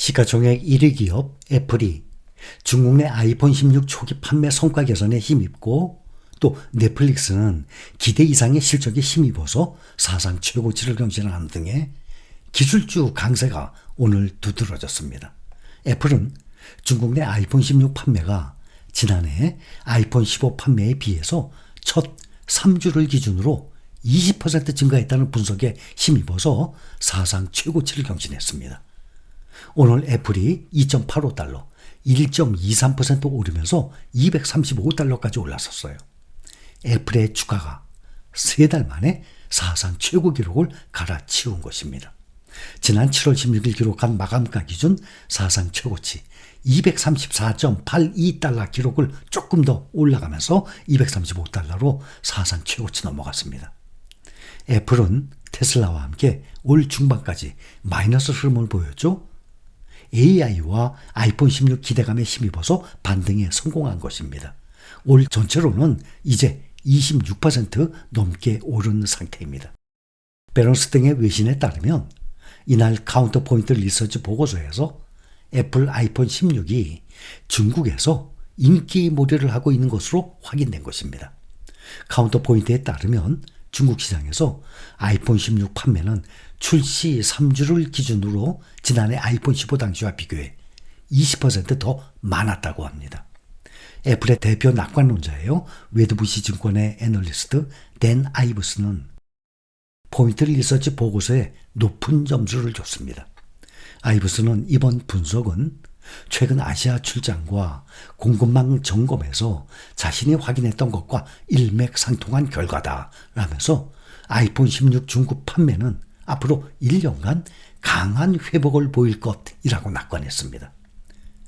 시가총액 1위 기업 애플이 중국 내 아이폰 16 초기 판매 성과 개선에 힘입고 또 넷플릭스는 기대 이상의 실적에 힘입어서 사상 최고치를 경신하는 등의 기술주 강세가 오늘 두드러졌습니다. 애플은 중국 내 아이폰 16 판매가 지난해 아이폰 15 판매에 비해서 첫 3주를 기준으로 20% 증가했다는 분석에 힘입어서 사상 최고치를 경신했습니다. 오늘 애플이 2.85달러, 1.23% 오르면서 235달러까지 올라섰어요. 애플의 주가가 3달 만에 사상 최고 기록을 갈아치운 것입니다. 지난 7월 16일 기록한 마감가 기준 사상 최고치 234.82달러 기록을 조금 더 올라가면서 235달러로 사상 최고치 넘어갔습니다. 애플은 테슬라와 함께 올 중반까지 마이너스 흐름을 보였죠. AI와 아이폰 16 기대감에 힘입어서 반등에 성공한 것입니다. 올 전체로는 이제 26% 넘게 오른 상태입니다. 밸런스 등의 외신에 따르면 이날 카운터포인트 리서치 보고서에서 애플 아이폰 16이 중국에서 인기몰이를 하고 있는 것으로 확인된 것입니다. 카운터포인트에 따르면 중국 시장에서 아이폰 16 판매는 출시 3주를 기준으로 지난해 아이폰 15 당시와 비교해 20% 더 많았다고 합니다. 애플의 대표 낙관론자예요. 웨드부시 증권의 애널리스트 댄 아이브스는 포인트 리서치 보고서에 높은 점수를 줬습니다. 아이브스는 이번 분석은 최근 아시아 출장과 공급망 점검에서 자신이 확인했던 것과 일맥상통한 결과다라면서 아이폰 16 중국 판매는 앞으로 1년간 강한 회복을 보일 것이라고 낙관했습니다.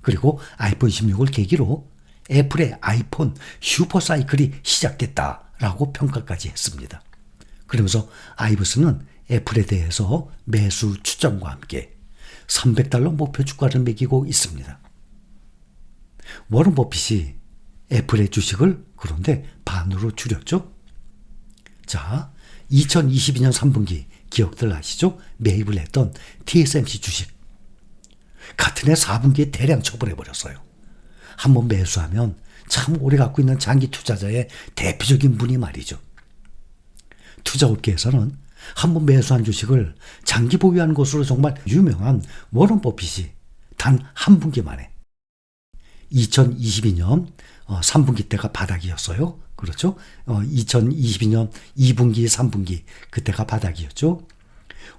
그리고 아이폰 16을 계기로 애플의 아이폰 슈퍼사이클이 시작됐다라고 평가까지 했습니다. 그러면서 아이브스는 애플에 대해서 매수 추정과 함께 $300 목표 주가를 매기고 있습니다. 워런 버핏이 애플의 주식을 그런데 반으로 줄였죠. 자, 2022년 3분기 기억들 아시죠? 매입을 했던 TSMC 주식. 같은 해 4분기에 대량 처분해버렸어요. 한번 매수하면 참 오래 갖고 있는 장기 투자자의 대표적인 분이 말이죠. 투자업계에서는 한번 매수한 주식을 장기 보유하는 것으로 정말 유명한 워런 버핏이 단 한 분기 만에 2022년 3분기 때가 바닥이었어요. 그렇죠? 2022년 2분기, 3분기 그때가 바닥이었죠.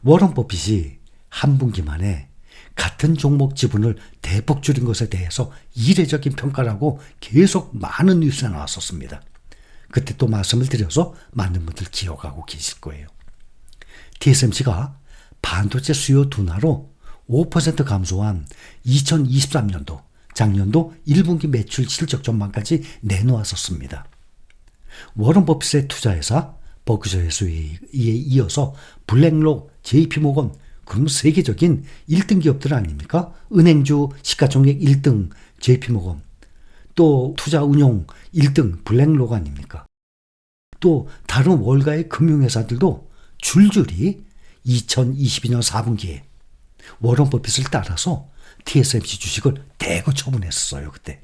워런 버핏이 한 분기 만에 같은 종목 지분을 대폭 줄인 것에 대해서 이례적인 평가라고 계속 많은 뉴스가 나왔었습니다. 그때 또 말씀을 드려서 많은 분들 기억하고 계실 거예요. TSMC가 반도체 수요 둔화로 5% 감소한 2023년도 작년도 1분기 매출 실적 전망까지 내놓았었습니다. 워런 버핏의 투자회사 버크셔 해서에 이어서 블랙록, JP모건 그럼 세계적인 1등 기업들 아닙니까? 은행주 시가총액 1등 JP모건 또 투자 운용 1등 블랙록 아닙니까? 또 다른 월가의 금융회사들도 줄줄이 2022년 4분기에 워런 버핏을 따라서 TSMC 주식을 대거 처분했었어요. 그때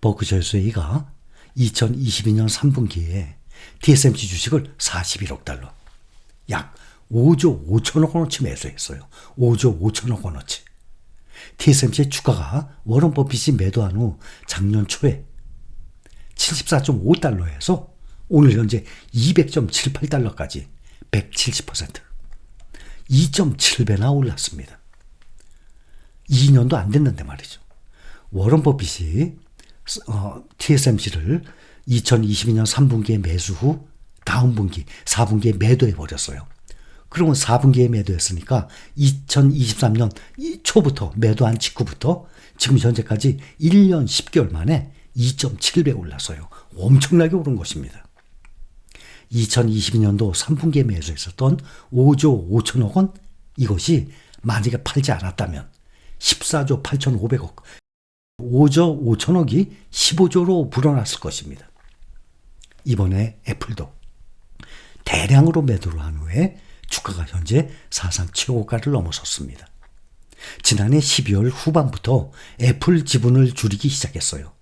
버크셔 해서가 2022년 3분기에 TSMC 주식을 41억 달러 약 5조 5천억 원어치 매수했어요. 5조 5천억 원어치. TSMC의 주가가 워런 버핏이 매도한 후 작년 초에 74.5달러에서 오늘 현재 200.78달러까지 170%, 2.7배나 올랐습니다. 2년도 안 됐는데 말이죠. 워런 버핏이 TSMC를 2022년 3분기에 매수 후 다음 분기 4분기에 매도해버렸어요. 그러면 4분기에 매도했으니까 2023년 초부터 매도한 직후부터 지금 현재까지 1년 10개월 만에 2.7배 올랐어요. 엄청나게 오른 것입니다. 2022년도 3분기에 매수했었던 5조 5천억 원 이것이 만약에 팔지 않았다면 14조 8,500억 5조 5천억이 15조로 불어났을 것입니다. 이번에 애플도 대량으로 매도를 한 후에 주가가 현재 사상 최고가를 넘어섰습니다. 지난 지난해 12월 후반부터 애플 지분을 줄이기 시작했어요.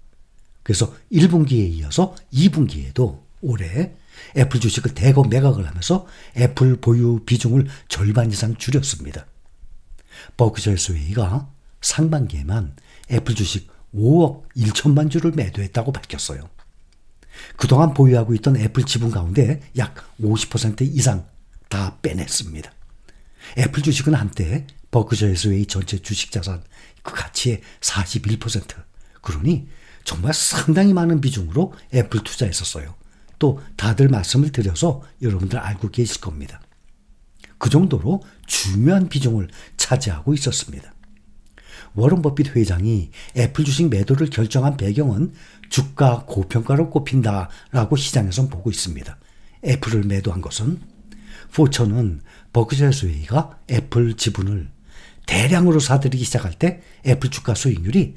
그래서 1분기에 이어서 2분기에도 올해 애플 주식을 대거 매각을 하면서 애플 보유 비중을 절반 이상 줄였습니다. 버크셔 해서웨이가 상반기에만 애플 주식 5억 1천만 주를 매도했다고 밝혔어요. 그동안 보유하고 있던 애플 지분 가운데 약 50% 이상 다 빼냈습니다. 애플 주식은 한때 버크셔 해서웨이 전체 주식 자산 그 가치의 41%, 그러니 정말 상당히 많은 비중으로 애플 투자했었어요. 또 다들 말씀을 드려서 여러분들 알고 계실 겁니다. 그 정도로 중요한 비중을 차지하고 있었습니다. 워런 버핏 회장이 애플 주식 매도를 결정한 배경은 주가 고평가로 꼽힌다라고 시장에선 보고 있습니다. 애플을 매도한 것은 포처는 버크셔 해서웨이가 애플 지분을 대량으로 사들이기 시작할 때 애플 주가 수익률이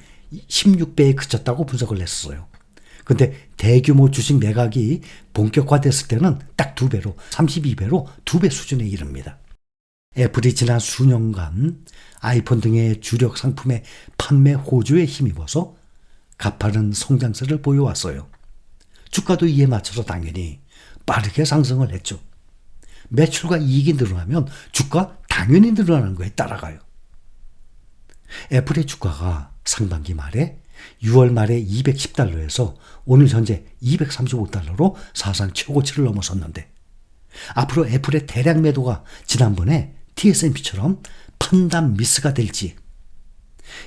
16배에 그쳤다고 분석을 했어요. 근데 대규모 주식 매각이 본격화됐을 때는 딱 2배로, 32배로 2배 수준에 이릅니다. 애플이 지난 수년간 아이폰 등의 주력 상품의 판매 호조에 힘입어서 가파른 성장세를 보여왔어요. 주가도 이에 맞춰서 당연히 빠르게 상승을 했죠. 매출과 이익이 늘어나면 주가 당연히 늘어나는 거에 따라가요. 애플의 주가가 상반기 말에 6월 말에 210달러에서 오늘 현재 235달러로 사상 최고치를 넘어섰는데, 앞으로 애플의 대량 매도가 지난번에 TSMC처럼 판단 미스가 될지,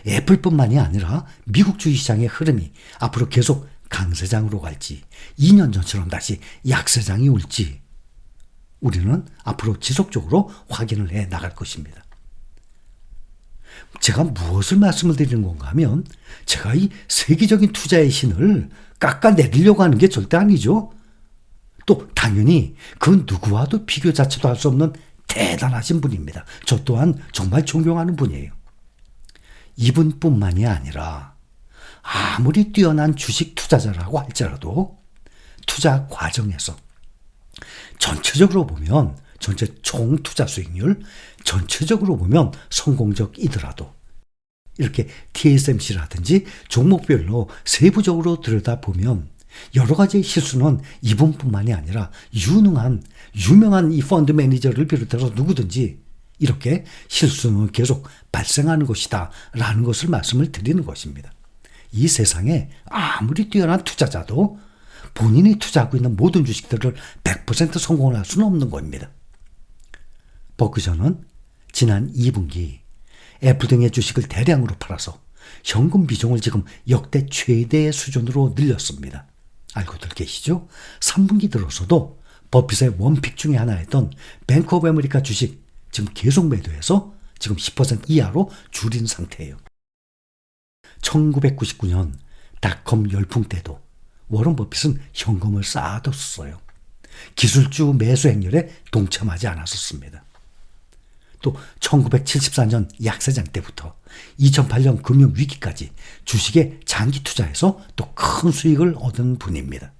애플뿐만이 아니라 미국 주식시장의 흐름이 앞으로 계속 강세장으로 갈지, 2년 전처럼 다시 약세장이 올지 우리는 앞으로 지속적으로 확인을 해 나갈 것입니다. 제가 무엇을 말씀을 드리는 건가 하면, 제가 이 세계적인 투자의 신을 깎아내리려고 하는 게 절대 아니죠. 또 당연히 그 누구와도 비교 자체도 할 수 없는 대단하신 분입니다. 저 또한 정말 존경하는 분이에요. 이분뿐만이 아니라 아무리 뛰어난 주식 투자자라고 할지라도 투자 과정에서 전체적으로 보면, 전체 총 투자 수익률 전체적으로 보면 성공적이더라도 이렇게 TSMC라든지 종목별로 세부적으로 들여다보면 여러 가지 실수는 이분뿐만이 아니라 유명한 이 펀드 매니저를 비롯해서 누구든지 이렇게 실수는 계속 발생하는 것이다 라는 것을 말씀을 드리는 것입니다. 이 세상에 아무리 뛰어난 투자자도 본인이 투자하고 있는 모든 주식들을 100% 성공을 할 수는 없는 겁니다. 버크셔는 지난 2분기 애플 등의 주식을 대량으로 팔아서 현금 비중을 지금 역대 최대의 수준으로 늘렸습니다. 알고들 계시죠? 3분기 들어서도 버핏의 원픽 중에 하나였던 뱅크 오브 아메리카 주식 지금 계속 매도해서 지금 10% 이하로 줄인 상태예요. 1999년 닷컴 열풍 때도 워런 버핏은 현금을 쌓아뒀어요. 기술주 매수 행렬에 동참하지 않았었습니다. 또 1974년 약세장 때부터 2008년 금융위기까지 주식에 장기 투자해서 또 큰 수익을 얻은 분입니다.